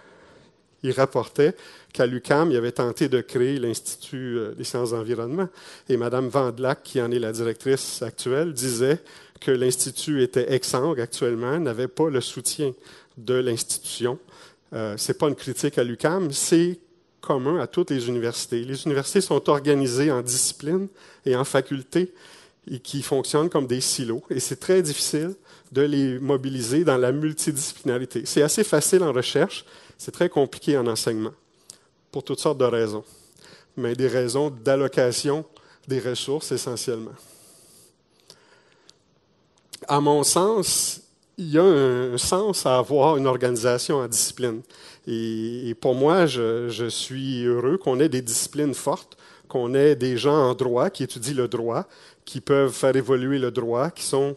rapportait qu'à l'UQAM, il avait tenté de créer l'Institut des sciences d'environnement. Et Mme Vandelac, qui en est la directrice actuelle, disait que l'Institut était exsangue actuellement, n'avait pas le soutien de l'institution. Ce n'est pas une critique à l'UQAM, c'est commun à toutes les universités. Les universités sont organisées en disciplines et en facultés et qui fonctionnent comme des silos. Et c'est très difficile de les mobiliser dans la multidisciplinarité. C'est assez facile en recherche, c'est très compliqué en enseignement, pour toutes sortes de raisons, mais des raisons d'allocation des ressources essentiellement. À mon sens, il y a un sens à avoir une organisation en discipline. Et pour moi, je suis heureux qu'on ait des disciplines fortes, qu'on ait des gens en droit qui étudient le droit, qui peuvent faire évoluer le droit, qui sont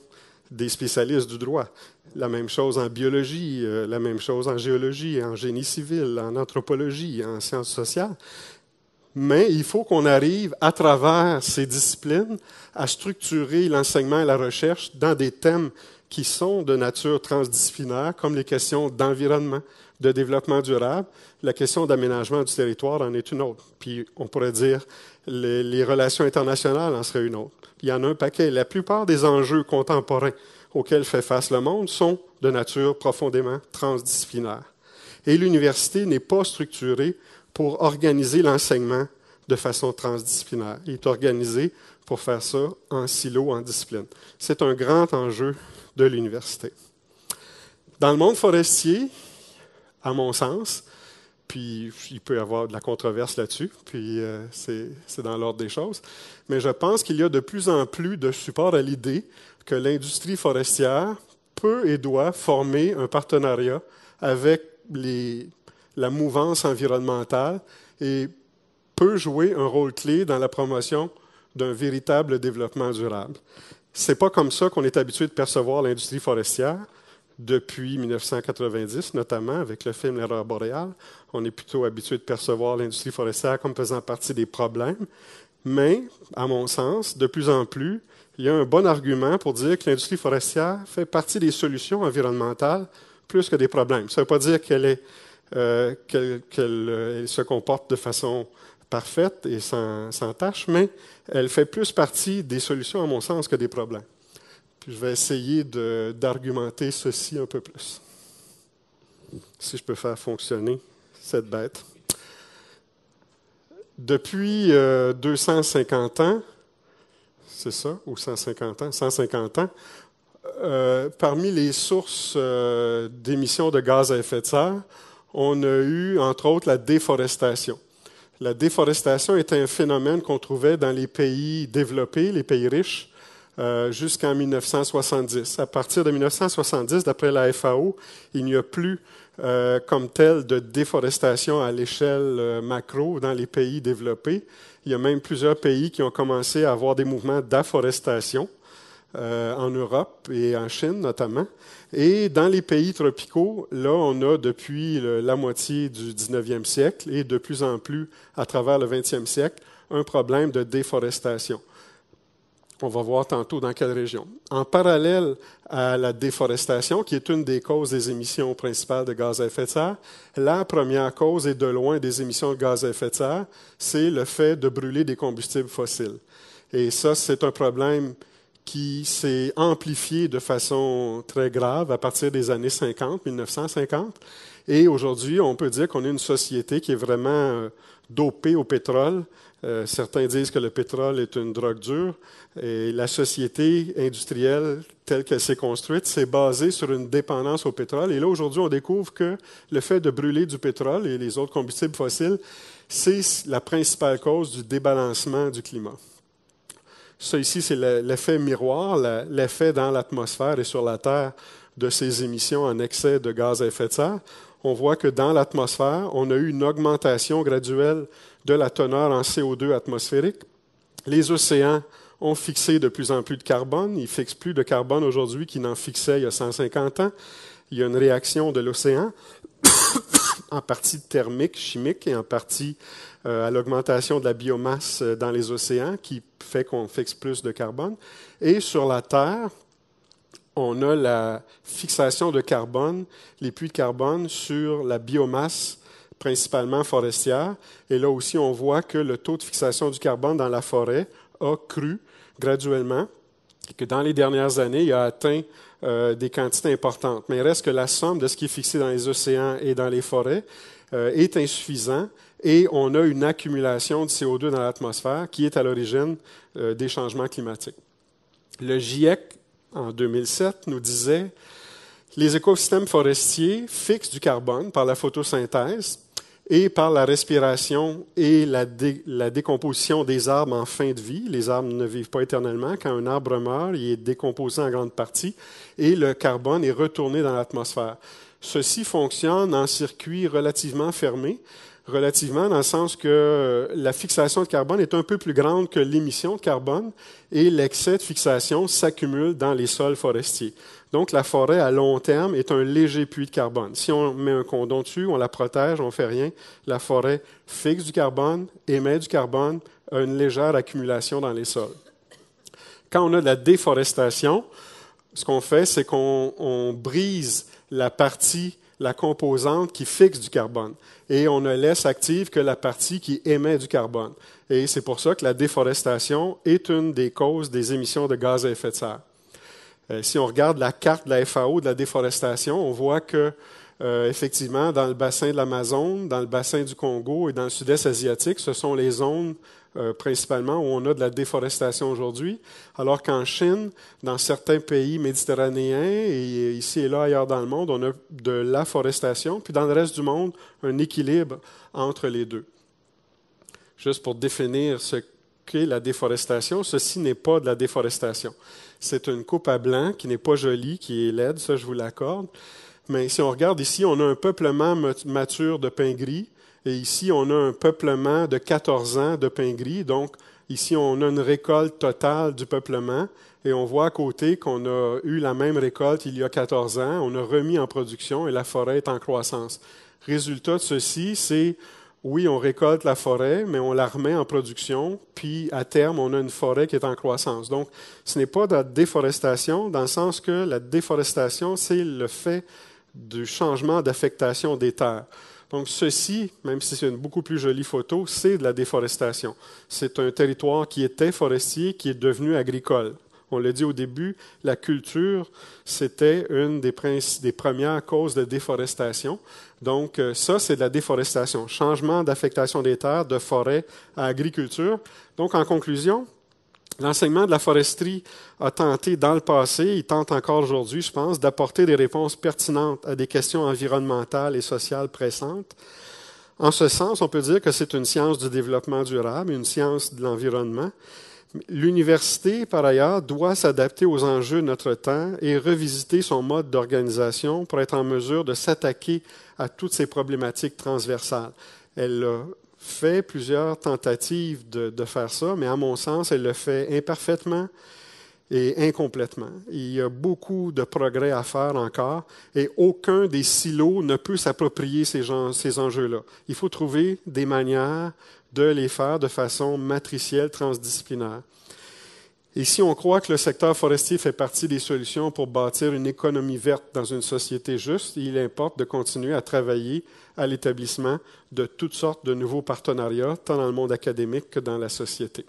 des spécialistes du droit. La même chose en biologie, la même chose en géologie, en génie civil, en anthropologie, en sciences sociales. Mais il faut qu'on arrive, à travers ces disciplines, à structurer l'enseignement et la recherche dans des thèmes qui sont de nature transdisciplinaire, comme les questions d'environnement, de développement durable. La question d'aménagement du territoire en est une autre. Puis on pourrait dire les relations internationales en seraient une autre. Il y en a un paquet. La plupart des enjeux contemporains auxquels fait face le monde sont de nature profondément transdisciplinaire. Et l'université n'est pas structurée pour organiser l'enseignement de façon transdisciplinaire. Il est organisé pour faire ça en silo, en discipline. C'est un grand enjeu de l'université. Dans le monde forestier, à mon sens, puis il peut y avoir de la controverse là-dessus, puis c'est dans l'ordre des choses, mais je pense qu'il y a de plus en plus de support à l'idée que l'industrie forestière peut et doit former un partenariat avec la mouvance environnementale et peut jouer un rôle clé dans la promotion d'un véritable développement durable. Ce n'est pas comme ça qu'on est habitué de percevoir l'industrie forestière depuis 1990, notamment avec le film L'Aurore boréale. On est plutôt habitué de percevoir l'industrie forestière comme faisant partie des problèmes. Mais, à mon sens, de plus en plus, il y a un bon argument pour dire que l'industrie forestière fait partie des solutions environnementales plus que des problèmes. Ça ne veut pas dire qu'elle se comporte de façon parfaite et sans tâche, mais elle fait plus partie des solutions, à mon sens, que des problèmes. Puis je vais essayer d'argumenter ceci un peu plus. Si je peux faire fonctionner cette bête. Depuis 250 ans, c'est ça, ou 150 ans, 150 ans, parmi les sources d'émissions de gaz à effet de serre, on a eu, entre autres, la déforestation. La déforestation est un phénomène qu'on trouvait dans les pays développés, les pays riches, jusqu'en 1970. À partir de 1970, d'après la FAO, il n'y a plus comme tel de déforestation à l'échelle macro dans les pays développés. Il y a même plusieurs pays qui ont commencé à avoir des mouvements d'afforestation en Europe et en Chine notamment. Et dans les pays tropicaux, là, on a depuis la moitié du 19e siècle et de plus en plus à travers le 20e siècle, un problème de déforestation. On va voir tantôt dans quelle région. En parallèle à la déforestation, qui est une des causes des émissions principales de gaz à effet de serre, la première cause et de loin des émissions de gaz à effet de serre, c'est le fait de brûler des combustibles fossiles. Et ça, c'est un problème qui s'est amplifié de façon très grave à partir des années 50, 1950. Et aujourd'hui, on peut dire qu'on est une société qui est vraiment dopée au pétrole. Certains disent que le pétrole est une drogue dure. Et la société industrielle telle qu'elle s'est construite, c'est basée sur une dépendance au pétrole. Et là, aujourd'hui, on découvre que le fait de brûler du pétrole et les autres combustibles fossiles, c'est la principale cause du débalancement du climat. Ça ici, c'est l'effet miroir, l'effet dans l'atmosphère et sur la Terre de ces émissions en excès de gaz à effet de serre. On voit que dans l'atmosphère, on a eu une augmentation graduelle de la teneur en CO2 atmosphérique. Les océans ont fixé de plus en plus de carbone. Ils ne fixent plus de carbone aujourd'hui qu'ils n'en fixaient il y a 150 ans. Il y a une réaction de l'océan, en partie thermique, chimique, et en partie à l'augmentation de la biomasse dans les océans, qui fait qu'on fixe plus de carbone. Et sur la Terre, on a la fixation de carbone, les puits de carbone sur la biomasse, principalement forestière. Et là aussi, on voit que le taux de fixation du carbone dans la forêt a cru graduellement et que dans les dernières années, il a atteint des quantités importantes. Mais il reste que la somme de ce qui est fixé dans les océans et dans les forêts est insuffisant et on a une accumulation de CO2 dans l'atmosphère qui est à l'origine des changements climatiques. Le GIEC, en 2007, nous disait « Les écosystèmes forestiers fixent du carbone par la photosynthèse et par la respiration et la décomposition des arbres en fin de vie. Les arbres ne vivent pas éternellement. Quand un arbre meurt, il est décomposé en grande partie et le carbone est retourné dans l'atmosphère. Ceci fonctionne en circuit relativement fermé, relativement dans le sens que la fixation de carbone est un peu plus grande que l'émission de carbone et l'excès de fixation s'accumule dans les sols forestiers. Donc, la forêt, à long terme, est un léger puits de carbone. Si on met un condom dessus, on la protège, on ne fait rien, la forêt fixe du carbone, émet du carbone, a une légère accumulation dans les sols. Quand on a de la déforestation, ce qu'on fait, c'est qu'on brise la partie, la composante qui fixe du carbone. Et on ne laisse active que la partie qui émet du carbone. Et c'est pour ça que la déforestation est une des causes des émissions de gaz à effet de serre. Si on regarde la carte de la FAO de la déforestation, on voit que, effectivement, dans le bassin de l'Amazone, dans le bassin du Congo et dans le sud-est asiatique, ce sont les zones principalement où on a de la déforestation aujourd'hui, alors qu'en Chine, dans certains pays méditerranéens et ici et là ailleurs dans le monde, on a de l'afforestation, puis dans le reste du monde, un équilibre entre les deux. Juste pour définir ce qu'est la déforestation, ceci n'est pas de la déforestation. C'est une coupe à blanc qui n'est pas jolie, qui est laide, ça je vous l'accorde. Mais si on regarde ici, on a un peuplement mature de pin gris. Et ici, on a un peuplement de 14 ans de pin gris. Donc, ici, on a une récolte totale du peuplement. Et on voit à côté qu'on a eu la même récolte il y a 14 ans. On a remis en production et la forêt est en croissance. Résultat de ceci, c'est, oui, on récolte la forêt, mais on la remet en production. Puis, à terme, on a une forêt qui est en croissance. Donc, ce n'est pas de la déforestation, dans le sens que la déforestation, c'est le fait du changement d'affectation des terres. Donc, ceci, même si c'est une beaucoup plus jolie photo, c'est de la déforestation. C'est un territoire qui était forestier, qui est devenu agricole. On l'a dit au début, la culture, c'était une des premières causes de déforestation. Donc, ça, c'est de la déforestation. Changement d'affectation des terres, de forêt à agriculture. Donc, en conclusion, l'enseignement de la foresterie a tenté dans le passé, il tente encore aujourd'hui, je pense, d'apporter des réponses pertinentes à des questions environnementales et sociales pressantes. En ce sens, on peut dire que c'est une science du développement durable, une science de l'environnement. L'université, par ailleurs, doit s'adapter aux enjeux de notre temps et revisiter son mode d'organisation pour être en mesure de s'attaquer à toutes ces problématiques transversales. Elle a fait plusieurs tentatives de faire ça, mais à mon sens, elle le fait imparfaitement et incomplètement. Il y a beaucoup de progrès à faire encore et aucun des silos ne peut s'approprier ces enjeux-là. Il faut trouver des manières de les faire de façon matricielle, transdisciplinaire. Et si on croit que le secteur forestier fait partie des solutions pour bâtir une économie verte dans une société juste, il importe de continuer à travailler à l'établissement de toutes sortes de nouveaux partenariats, tant dans le monde académique que dans la société.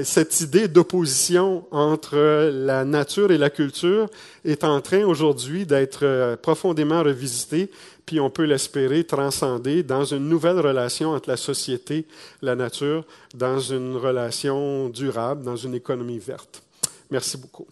Cette idée d'opposition entre la nature et la culture est en train aujourd'hui d'être profondément revisitée, puis on peut l'espérer transcender dans une nouvelle relation entre la société et la nature, dans une relation durable, dans une économie verte. Merci beaucoup.